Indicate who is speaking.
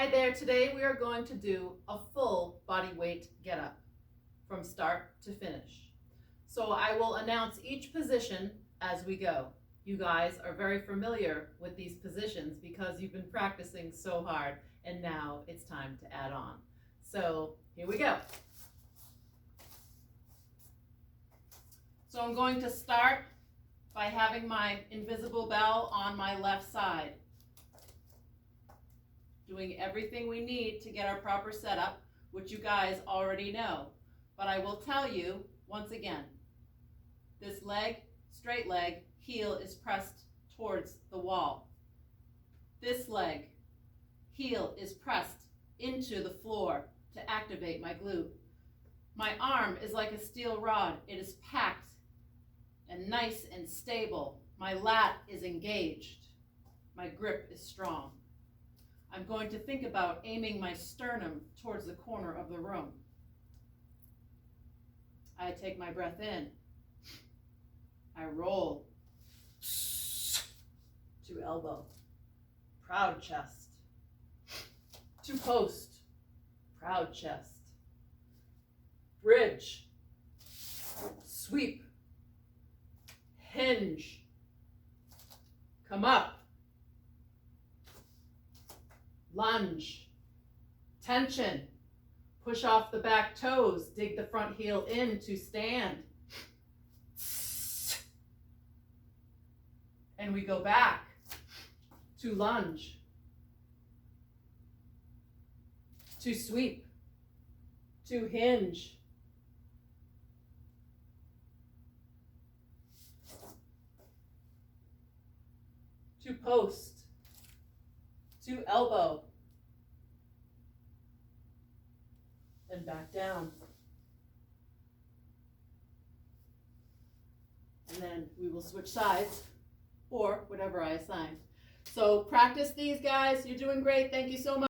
Speaker 1: Hi there, today we are going to do a full body weight get up from start to finish. So I will announce each position as we go. You guys are very familiar with these positions because you've been practicing so hard, and now it's time to add on. So here we go. So I'm going to start by having my invisible bell on my left side. Doing everything we need to get our proper setup, which you guys already know. But I will tell you once again, this leg, straight leg, heel is pressed towards the wall. This leg, heel is pressed into the floor to activate my glute. My arm is like a steel rod. It is packed and nice and stable. My lat is engaged. My grip is strong. I'm going to think about aiming my sternum towards the corner of the room. I take my breath in. I roll to elbow, proud chest, to post, proud chest, bridge, sweep, hinge, come up, lunge, tension, push off the back toes, dig the front heel in to stand. And we go back to lunge, to sweep, to hinge, to post, to elbow, and back down. And then we will switch sides or whatever I assign. So practice these, guys. You're doing great. Thank you so much.